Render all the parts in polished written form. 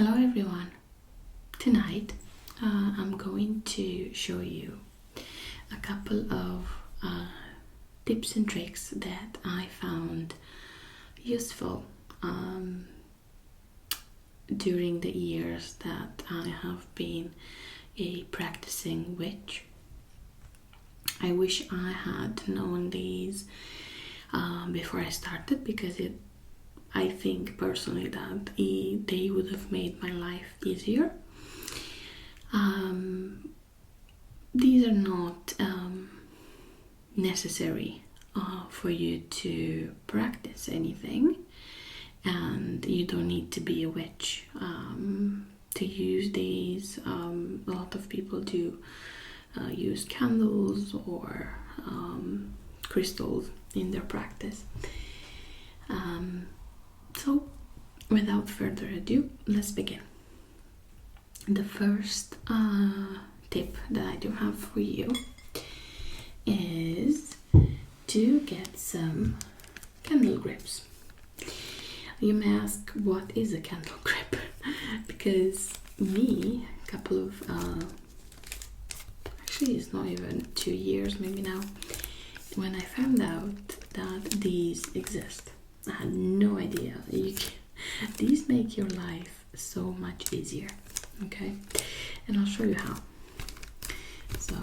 Hello everyone. Tonight I'm going to show you a couple of tips and tricks that I found useful during the years that I have been a practicing witch. I wish I had known these before I started, because I think personally that they would have made my life easier. These are not necessary for you to practice anything, and you don't need to be a witch to use these. A lot of people do use candles or crystals in their practice. So, without further ado, let's begin. The first tip that I do have for you is to get some candle grips. You may ask, what is a candle grip? Because me, a couple of, actually it's not even 2 years maybe now, when I found out that these exist, I had no idea. These make your life so much easier, okay? And I'll show you how. So,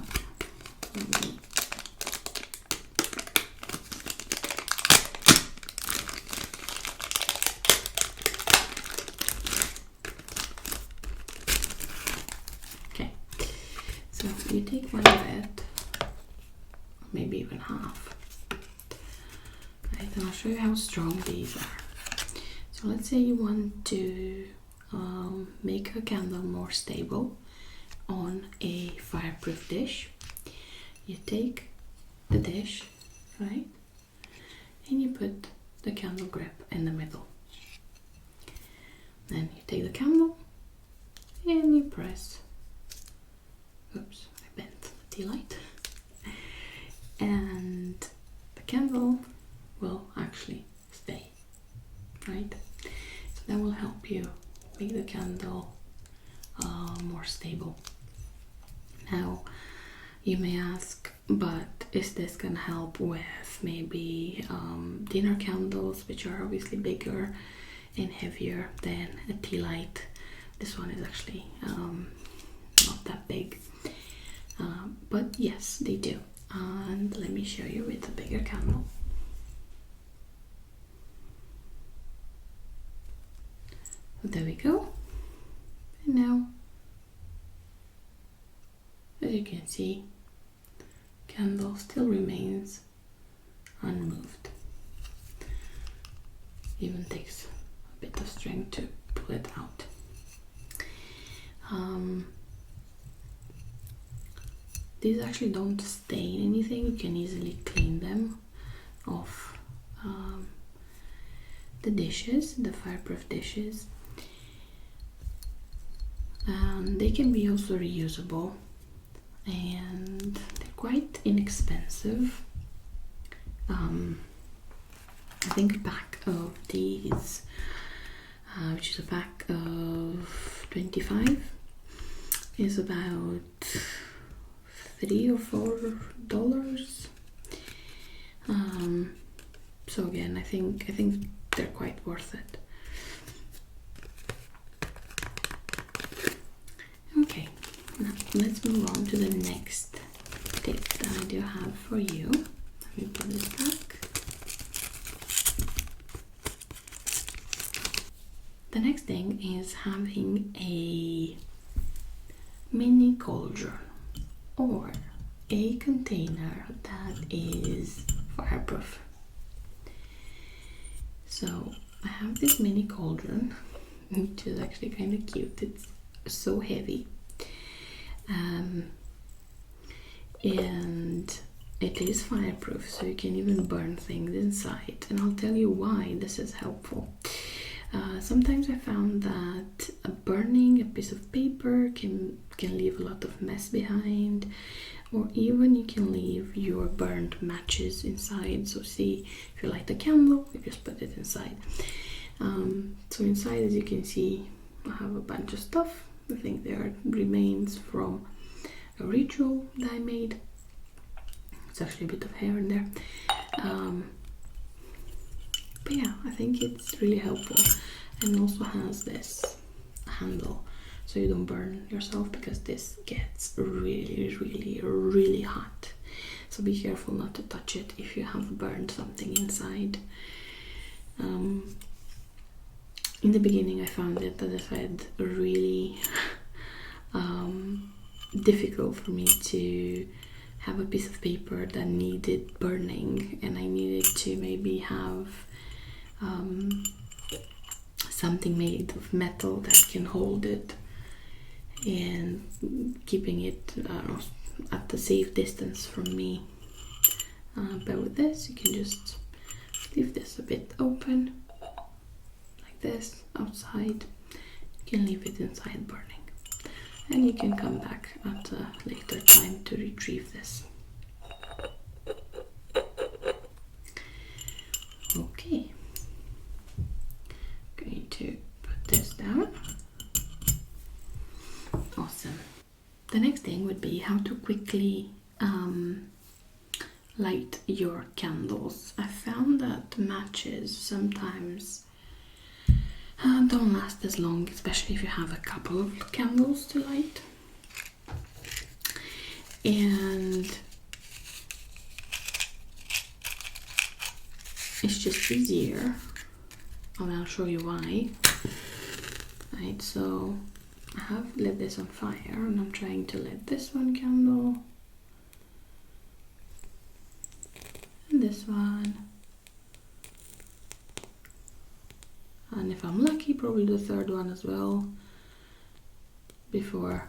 okay. So you take one of it, maybe even half. Right, and I'll show you how strong these are. So let's say you want to make a candle more stable on a fireproof dish. You take the dish, right, and you put the candle grip in the middle. Then you take the candle and you press, oops, I bent the tea light, and the candle will actually stay, right? So that will help you make the candle more stable. Now, you may ask, but is this gonna help with maybe dinner candles, which are obviously bigger and heavier than a tea light? This one is actually not that big, but yes, they do. And let me show you with a bigger candle. There we go. And now, as you can see, candle still remains unmoved. Even takes a bit of strength to pull it out. These actually don't stain anything. You can easily clean them off the dishes, the fireproof dishes. They can be also reusable, and they're quite inexpensive. I think a pack of these, which is a pack of 25, is about $3 or $4. So again, I think they're quite worth it. Okay, now let's move on to the next tip that I do have for you. Let me put this back. The next thing is having a mini cauldron or a container that is fireproof. So I have this mini cauldron, which is actually kind of cute. It's so heavy, and it is fireproof, so you can even burn things inside, and I'll tell you why this is helpful. Sometimes I found that burning a piece of paper can leave a lot of mess behind, or even you can leave your burned matches inside. So see, if you light a candle, you just put it inside. So inside, as you can see, I have a bunch of stuff. I think they are remains from a ritual that I made. It's actually a bit of hair in there. But yeah, I think it's really helpful, and also has this handle so you don't burn yourself, because this gets really hot. So be careful not to touch it if you have burned something inside. In the beginning I found it, as I said, really difficult for me to have a piece of paper that needed burning, and I needed to maybe have something made of metal that can hold it and keeping it at a safe distance from me. But with this you can just leave this a bit open like this outside. You can leave it inside burning, and you can come back at a later time to retrieve this. Okay, going to put this down. Awesome. The next thing would be how to quickly light your candles. I found that matches sometimes don't last as long, especially if you have a couple of candles to light. And it's just easier, and I'll show you why. Right, so I have lit this on fire, and I'm trying to light this one candle, and this one, and if I'm lucky, probably the third one as well, before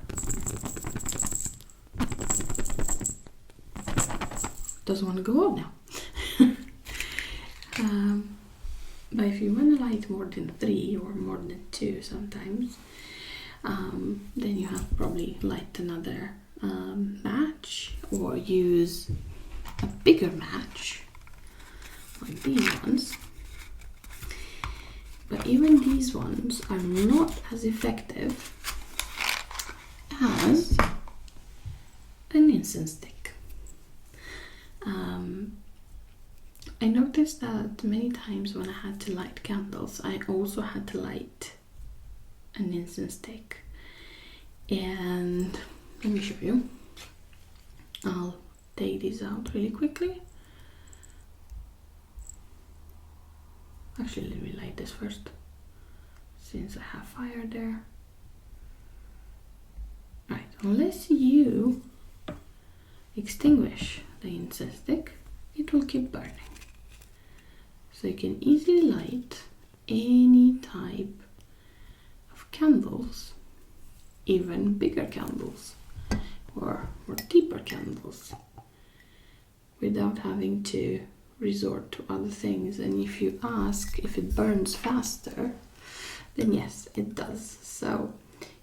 doesn't want to go up now. But if you want to light more than 3 or more than 2 sometimes, then you have to probably light another match, or use a bigger match like these ones. But even these ones are not as effective as an incense stick. I noticed that many times when I had to light candles, I also had to light an incense stick. And let me show you. I'll take these out really quickly. Actually, let me light this first, since I have fire there. Right, unless you extinguish the incense stick, it will keep burning. So you can easily light any type of candles, even bigger candles or deeper candles, without having to resort to other things. And if you ask if it burns faster, then yes, it does. So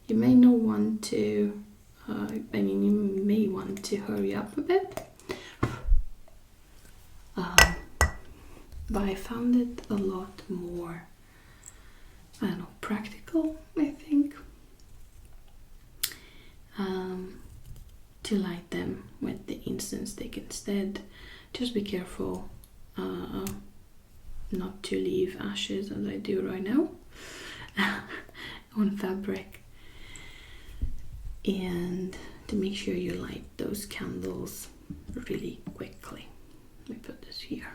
you may not want to, you may want to hurry up a bit. But I found it a lot more, I don't know, practical, I think, to light them with the incense stick instead. Just be careful not to leave ashes, as I do right now, on fabric, and to make sure you light those candles really quickly. Let me put this here.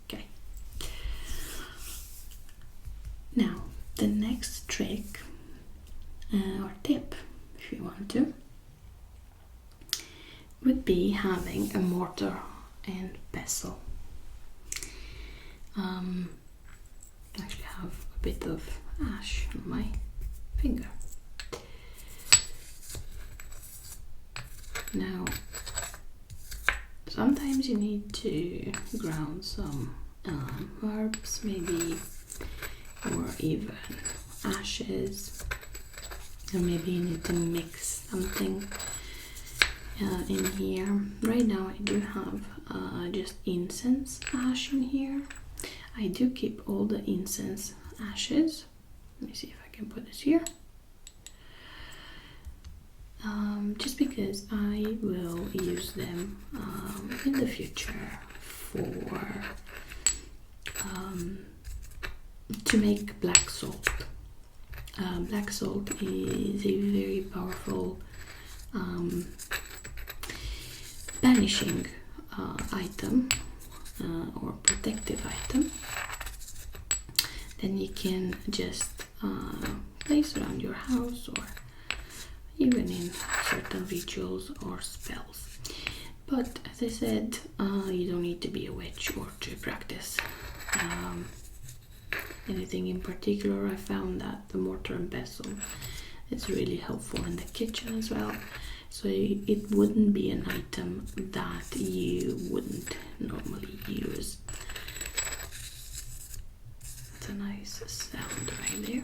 Okay. Now, the next trick or tip, if you want to, would be having a mortar and pestle. Actually have a bit of ash on my finger. Now, sometimes you need to ground some herbs, maybe, or even ashes, and maybe you need to mix something in here. Right now I do have just incense ash in here. I do keep all the incense ashes. Let me see if I can put this here. Just because I will use them in the future for to make black salt. Black salt is a very powerful banishing item or protective item. Then you can just place around your house or even in certain rituals or spells. But as I said, you don't need to be a witch or to practice anything in particular. I found that the mortar and pestle is really helpful in the kitchen as well. So it wouldn't be an item that you wouldn't normally use. It's a nice sound right there.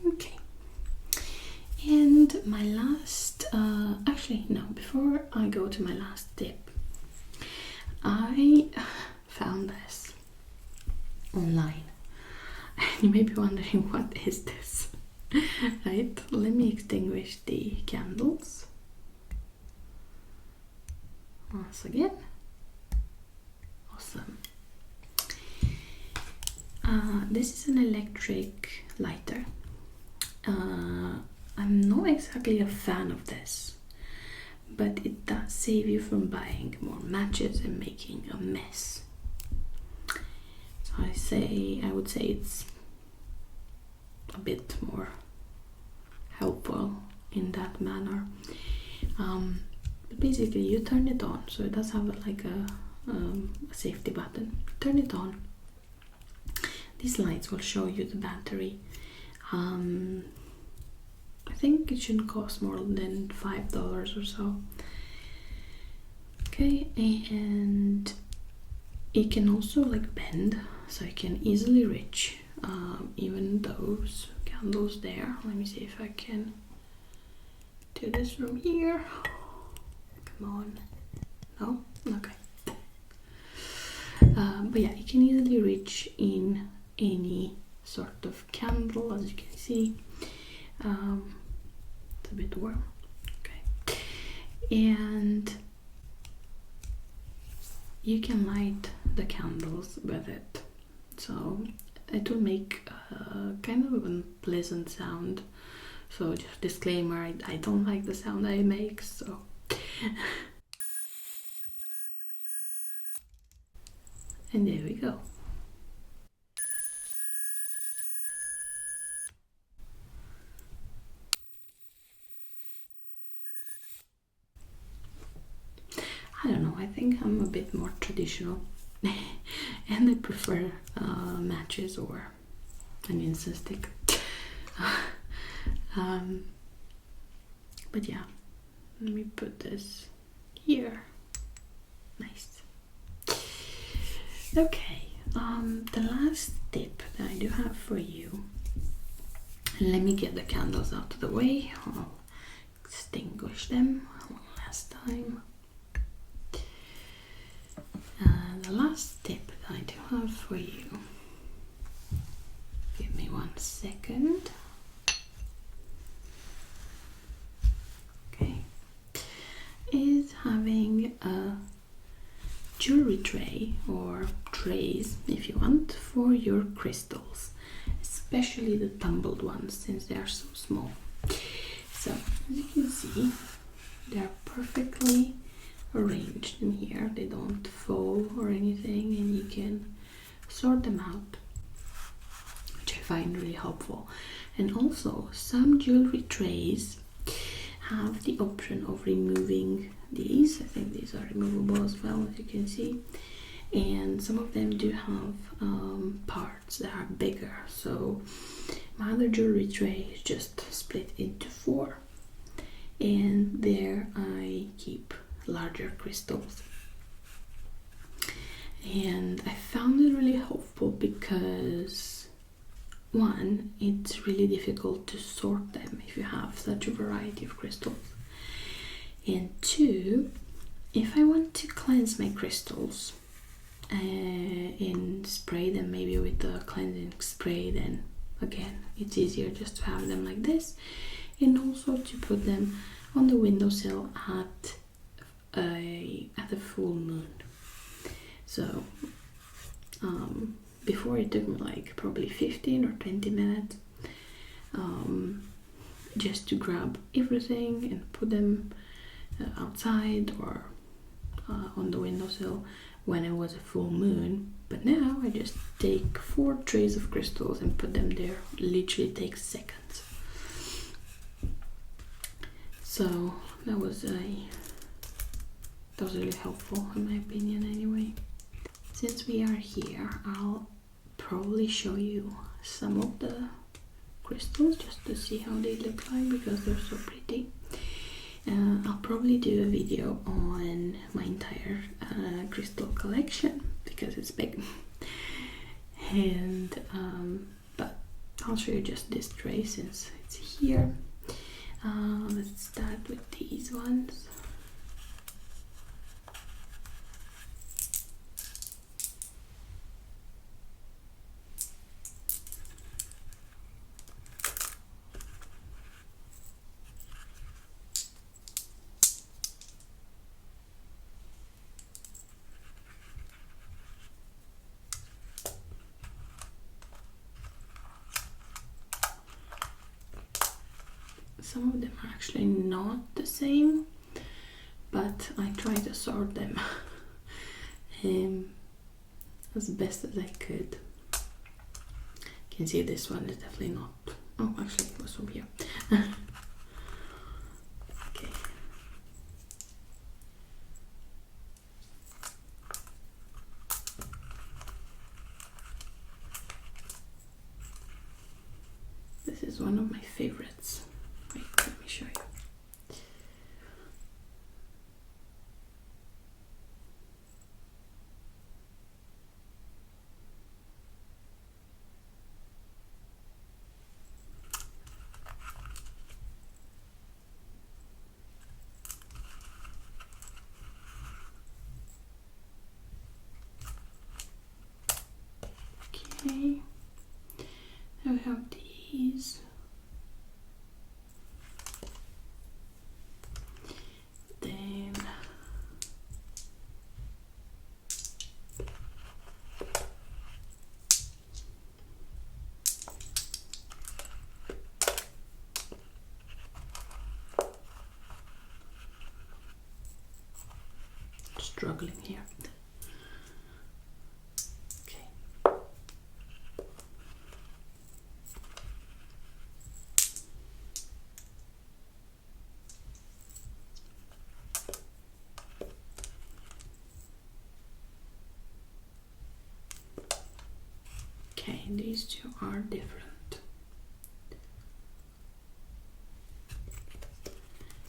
Okay. And my last, actually no, before I go to my last tip, I found this online. You may be wondering, what is this? Right, let me extinguish the candles once again. Awesome. This is an electric lighter. I'm not exactly a fan of this, but it does save you from buying more matches and making a mess. So I would say it's a bit more helpful in that manner. But basically you turn it on, so it does have like a safety button. Turn it on. These lights will show you the battery. I think it shouldn't cost more than $5 or so. Okay, and it can also like bend, so you can easily reach even those candles there. Let me see if I can do this from here. Come on. No? Okay. But yeah, you can easily reach in any sort of candle, as you can see. It's a bit warm. Okay. And you can light the candles with it. So it will make kind of a pleasant sound. So just disclaimer, I don't like the sound I make, so and there we go. I don't know, I think I'm a bit more traditional and I prefer matches or an incense stick. But yeah, let me put this here. Nice. Okay, the last tip that I do have for you, let me get the candles out of the way. I'll extinguish them one last time. The last tip that I do have for you, give me 1 second. Okay, is having a jewelry tray, or trays if you want, for your crystals, especially the tumbled ones, since they are so small. So as you can see, they are perfectly arranged in here. They don't fall or anything, and you can sort them out, which I find really helpful. And also some jewelry trays have the option of removing these. I think these are removable as well, as you can see, and some of them do have parts that are bigger. So my other jewelry tray is just split into 4, and there I keep larger crystals. And I found it really helpful because one, it's really difficult to sort them if you have such a variety of crystals. And two, if I want to cleanse my crystals and spray them maybe with the cleansing spray, then again it's easier just to have them like this, and also to put them on the windowsill at a full moon. So before it took me like probably 15 or 20 minutes just to grab everything and put them outside or on the windowsill when it was a full moon. But now I just take 4 trays of crystals and put them there. Literally takes seconds. So that was really helpful in my opinion anyway. Since we are here, I'll probably show you some of the crystals just to see how they look like, because they're so pretty. I'll probably do a video on my entire crystal collection because it's big. And but I'll show you just this tray since it's here. Let's start with these ones. Some of them are actually not the same, but I try to sort them as best as I could. You can see this one is definitely not. Oh, actually it was from here. Okay. This is one of my favorites. Wait, let me show you. Okay, now we have these. Then struggling here. Okay, these two are different.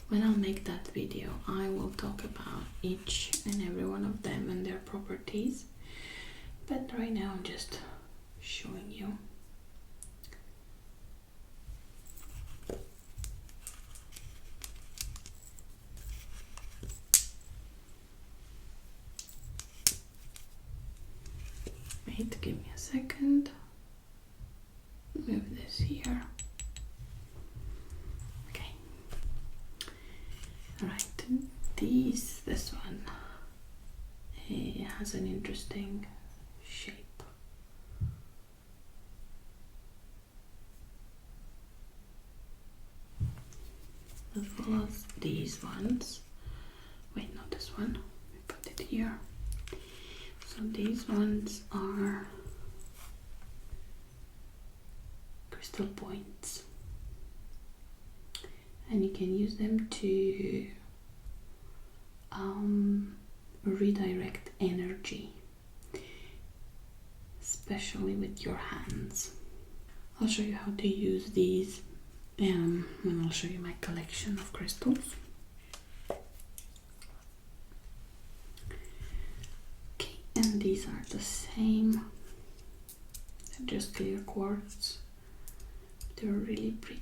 When I'll make that video, I will talk about each and every one of them and their properties. But right now I'm just showing you. Wait, give me a second. Move this here. Okay. Alright, this one, it has an interesting shape. As well as these ones. Wait, not this one. We put it here. So these ones are crystal points, and you can use them to redirect energy, especially with your hands. I'll show you how to use these and I'll show you my collection of crystals. And these are the same, they're just clear quartz they're really pretty.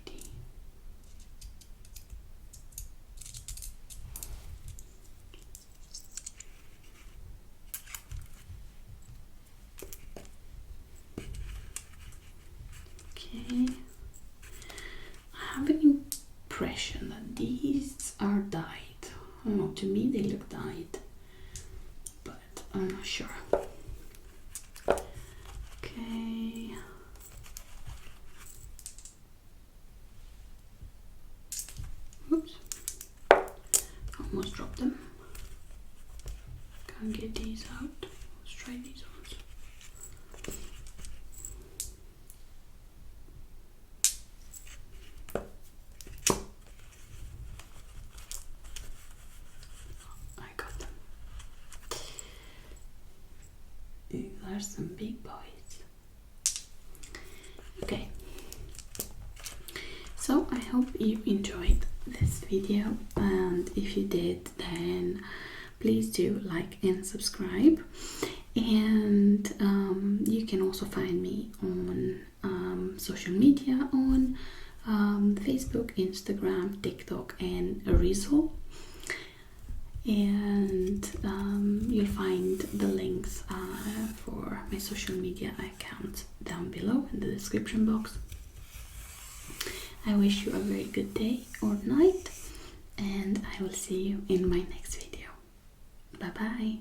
Okay, I have an impression that these are dyed. I don't know, to me they look dyed, but I'm not sure. Okay. Oops. Almost dropped them. Can't get these out. Let's try these ones. I got them. These are some big boys. Okay. So I hope you enjoyed this video, and if you did, then please do like and subscribe. And you can also find me on social media on Facebook, Instagram, TikTok, and Rizzle. And you'll find the links for my social media accounts down below in the description box. I wish you a very good day or night, and I will see you in my next video. Bye bye.